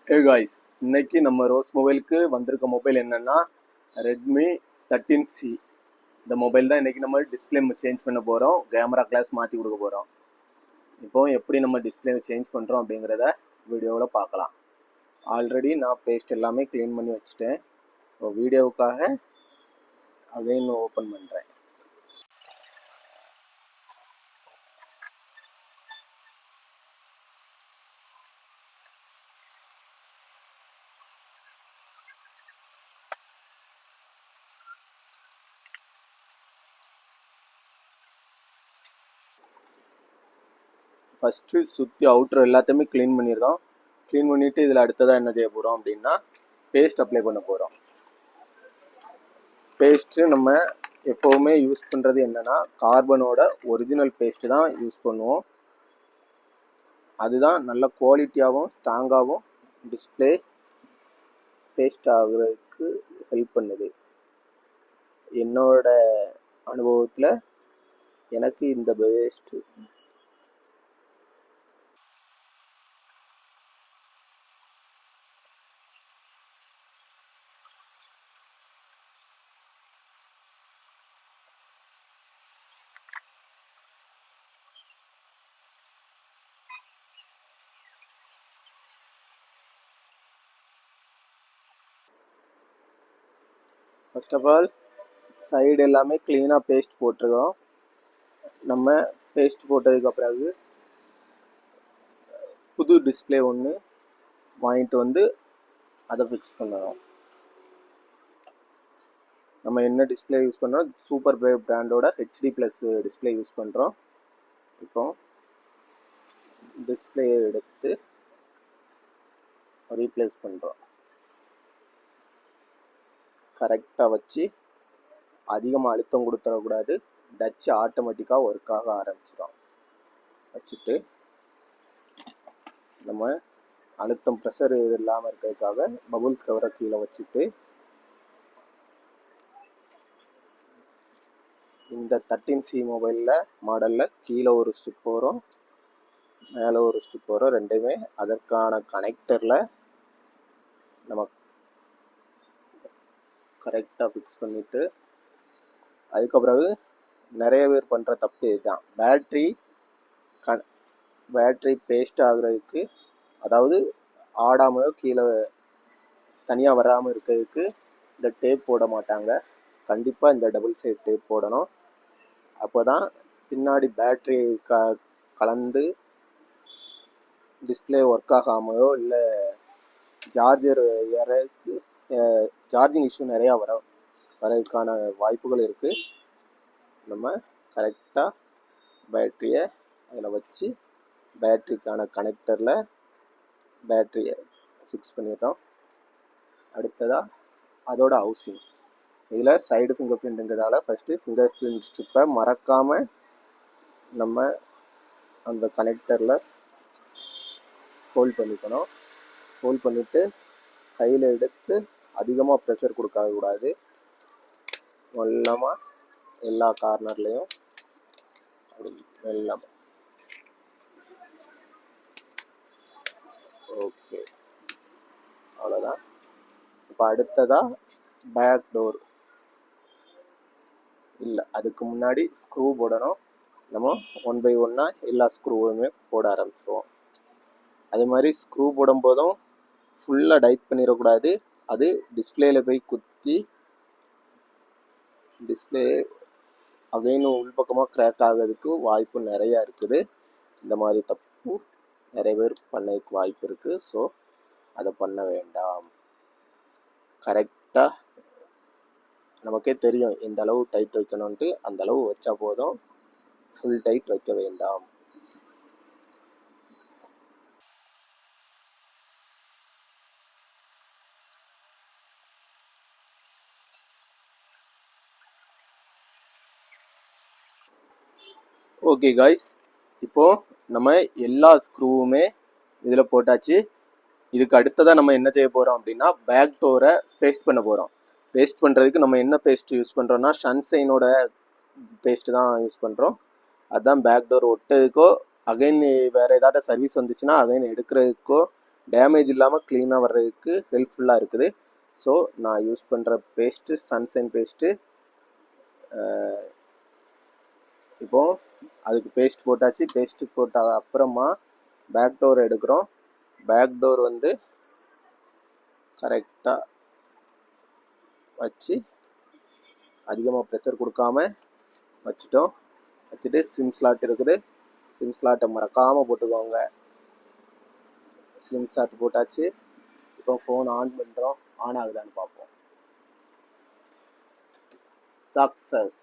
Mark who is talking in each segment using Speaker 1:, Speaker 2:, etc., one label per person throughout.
Speaker 1: Hey guys, இன்னைக்கு நம்ம rose மொபைலுக்கு வந்திருக்க மொபைல் என்னன்னா ரெட்மி 13C. இந்த மொபைல் தான் இன்னைக்கு நம்ம டிஸ்பிளே சேஞ்ச் பண்ண போகிறோம், கேமரா கிளாஸ் மாற்றி கொடுக்க போகிறோம். இப்போ எப்படி நம்ம டிஸ்பிளே சேஞ்ச் பண்ணுறோம் அப்படிங்கிறத வீடியோவில் பார்க்கலாம். ஆல்ரெடி நான் பேஸ்ட் எல்லாமே க்ளீன் பண்ணி வச்சுட்டேன். இப்போ வீடியோவுக்காக அகைன் ஓப்பன் பண்ணுறேன். ஃபஸ்ட்டு சுற்றி அவுட்ரு எல்லாத்தையுமே க்ளீன் பண்ணிடுறோம். க்ளீன் பண்ணிவிட்டு இதில் அடுத்ததாக என்ன செய்ய போகிறோம் அப்படின்னா பேஸ்ட் அப்ளை பண்ண போகிறோம். பேஸ்ட்டு நம்ம எப்போவுமே யூஸ் பண்ணுறது என்னென்னா கார்பனோட ஒரிஜினல் பேஸ்ட்டு தான் யூஸ் பண்ணுவோம். அதுதான் நல்ல குவாலிட்டியாகவும் ஸ்ட்ராங்காகவும் டிஸ்பிளே பேஸ்ட் ஆகுறதுக்கு ஹெல்ப் பண்ணுது. என்னோட அனுபவத்தில் எனக்கு இந்த paste first of all side எல்லாமே க்ளீனாக பேஸ்ட் போட்டிருக்கோம். நம்ம பேஸ்ட் போட்டதுக்கு பிறகு புது டிஸ்பிளே ஒன்று வாங்கிட்டு வந்து அதை ஃபிக்ஸ் பண்ணணும். நம்ம என்ன டிஸ்பிளே யூஸ் பண்ணுறோம், சூப்பர் பிரேவ் பிராண்டோட HD+ டிஸ்பிளே யூஸ் பண்ணுறோம். இப்போ டிஸ்பிளே எடுத்து ரீப்ளேஸ் பண்ணுறோம். கரெக்டாக வச்சு அதிகமாக அழுத்தம் கொடுத்துடக்கூடாது. டச் ஆட்டோமேட்டிக்காக ஒர்க் ஆக ஆரம்பிச்சிடும். வச்சுட்டு நம்ம அழுத்தம் ப்ரெஷர் இல்லாமல் இருக்கிறதுக்காக பபுள்ஸ் கவரை கீழே வச்சுட்டு இந்த 13C மொபைலில் மாடலில் கீழே ஒரு ஸ்ட்ரிப் வரும், மேலே ஒரு ஸ்ட்ரிப் வரும். ரெண்டுமே அதற்கான கனெக்டரில் நம்ம கரெக்டாக ஃபிக்ஸ் பண்ணிவிட்டு அதுக்கப்புறம் நிறைய பேர் பண்ணுற தப்பு இதுதான். பேட்ரி பேஸ்ட் ஆகுறதுக்கு, அதாவது ஆடாமையோ கீழே தனியாக வராமல் இருக்கிறதுக்கு இந்த டேப் போட மாட்டாங்க. கண்டிப்பாக இந்த டபுள் சைட் டேப் போடணும். அப்போ தான் பின்னாடி பேட்ரி கலந்து டிஸ்பிளே ஒர்க் ஆகாமையோ இல்லை சார்ஜிங் இஷ்யூ நிறையா வரதுக்கான வாய்ப்புகள் இருக்குது. நம்ம கரெக்டாக பேட்டரியை அதில் வச்சு பேட்டரிக்கான கனெக்டரில் பேட்டரியை ஃபிக்ஸ் பண்ணிட்டோம். அடுத்ததாக அதோட ஹவுசிங். இதில் சைடு ஃபிங்கர் பிரிண்ட்டுங்கிறதால ஃபஸ்ட்டு ஃபிங்கர் பிரிண்ட் ஸ்ட்ரிப்பை மறக்காமல் நம்ம அந்த கனெக்டரில் ஹோல்ட் பண்ணிக்கணும். ஹோல்ட் பண்ணிவிட்டு கையில் எடுத்து அதிகமாக ப்ரெஷர் கொடுக்கக்கூடாது. மெல்லமாக எல்லா கார்னர்லேயும் மெல்லமாக. ஓகே, அவ்வளோதான். இப்போ அடுத்ததாக பேக் டோர். இல்லை, அதுக்கு முன்னாடி ஸ்க்ரூ போடணும். நம்ம 1 by 1 எல்லா ஸ்க்ரூவுமே போட ஆரம்பிச்சிடுவோம். அதே மாதிரி ஸ்க்ரூ போடும்போதும் ஃபுல்லாக டைட் பண்ணிடக்கூடாது. அது டிஸ்பிளேயில் போய் குத்தி டிஸ்பிளே அகைனும் உள்பக்கமாக கிராக் ஆகிறதுக்கு வாய்ப்பு நிறையா இருக்குது. இந்த மாதிரி தப்பு நிறைய பேர் பண்ணதுக்கு வாய்ப்பு இருக்குது. ஸோ அதை பண்ண வேண்டாம். கரெக்டாக நமக்கே தெரியும் எந்த அளவு டைட் வைக்கணும்ன்ட்டு, அந்த அளவு வச்சா போதும். ஃபுல் டைட் வைக்க வேண்டாம். ஓகே காய்ஸ், இப்போது நம்ம எல்லா ஸ்க்ரூவுமே இதில் போட்டாச்சு. இதுக்கு அடுத்ததாக நம்ம என்ன செய்ய போகிறோம் அப்படின்னா பேக் டோரை பேஸ்ட் பண்ண போகிறோம். பேஸ்ட் பண்ணுறதுக்கு நம்ம என்ன பேஸ்ட் யூஸ் பண்ணுறோன்னா சன்ஷைனோட பேஸ்ட்டு தான் யூஸ் பண்ணுறோம். அதுதான் பேக் டோர் ஒட்டதுக்கோ அகைன் வேறு ஏதாட்ட சர்வீஸ் வந்துச்சுன்னா அகைன் எடுக்கிறதுக்கோ டேமேஜ் இல்லாமல் க்ளீனாக வர்றதுக்கு ஹெல்ப்ஃபுல்லாக இருக்குது. ஸோ நான் யூஸ் பண்ணுற பேஸ்ட்டு சன்ஷைன் பேஸ்ட்டு. இப்போது அதுக்கு பேஸ்ட் போட்டாச்சு. பேஸ்ட்டு போட்ட அப்புறமா பேக் டோர் எடுக்கிறோம். பேக் டோர் வந்து கரெக்டாக வச்சு அதிகமாக ப்ரெஷர் கொடுக்காம வச்சுட்டோம். வச்சுட்டு சிம் ஸ்லாட் இருக்குது. சிம் ஸ்லாட்டை மறக்காமல் போட்டுக்கோங்க. சிம் ஸ்லாட் போட்டாச்சு. இப்போ ஃபோன் ஆன் பண்ணுறோம். ஆன் ஆகுதான்னு பார்ப்போம். சக்ஸஸ்,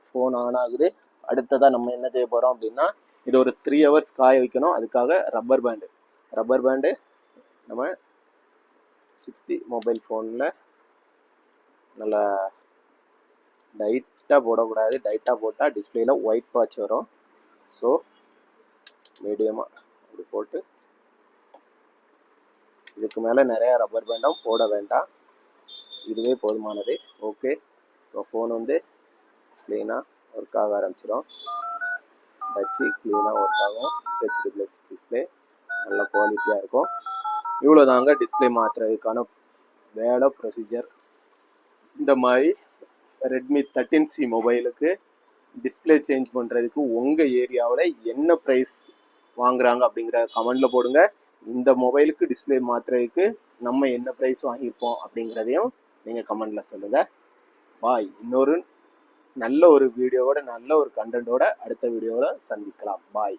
Speaker 1: ஃபோன் ஆன் ஆகுது. அடுத்ததாக நம்ம என்ன செய்ய போகிறோம் அப்படின்னா, இது ஒரு 3 hours காய வைக்கணும். அதுக்காக ரப்பர் பேண்டு நம்ம சுற்றி மொபைல் ஃபோனில் நல்லா டைட்டாக போடக்கூடாது. டைட்டாக போட்டால் டிஸ்பிளேயில் ஒயிட் பாட்ச் வரும். ஸோ மீடியமாக அப்படி போட்டு, இதுக்கு மேலே நிறையா ரப்பர் பேண்டும் போட வேண்டாம். இதுவே போதுமானது. ஓகே, இப்போ ஃபோன் வந்து க்ளீனாக ஒர்க் ஆக ஆரம்பிச்சிடும். டச்சு க்ளீனாக ஒர்க் ஆகும். ஹெச்டி ப்ளஸ் டிஸ்பிளே நல்ல குவாலிட்டியாக இருக்கும். இவ்வளோ தாங்க டிஸ்பிளே மாற்றுறதுக்கான வேலை ப்ரொசீஜர். இந்த மாதிரி ரெட்மி 13C மொபைலுக்கு டிஸ்பிளே சேஞ்ச் பண்ணுறதுக்கு உங்கள் ஏரியாவில் என்ன ப்ரைஸ் வாங்குறாங்க அப்படிங்கிற கமெண்டில் போடுங்க. இந்த மொபைலுக்கு டிஸ்பிளே மாற்றுறதுக்கு நம்ம என்ன ப்ரைஸ் வாங்கியிருப்போம் அப்படிங்கிறதையும் நீங்கள் கமெண்டில் சொல்லுங்கள். பாய். இன்னொரு நல்ல ஒரு வீடியோவோட நல்ல ஒரு கண்டென்ட்டோட அடுத்த வீடியோவில் சந்திக்கலாம். பாய்.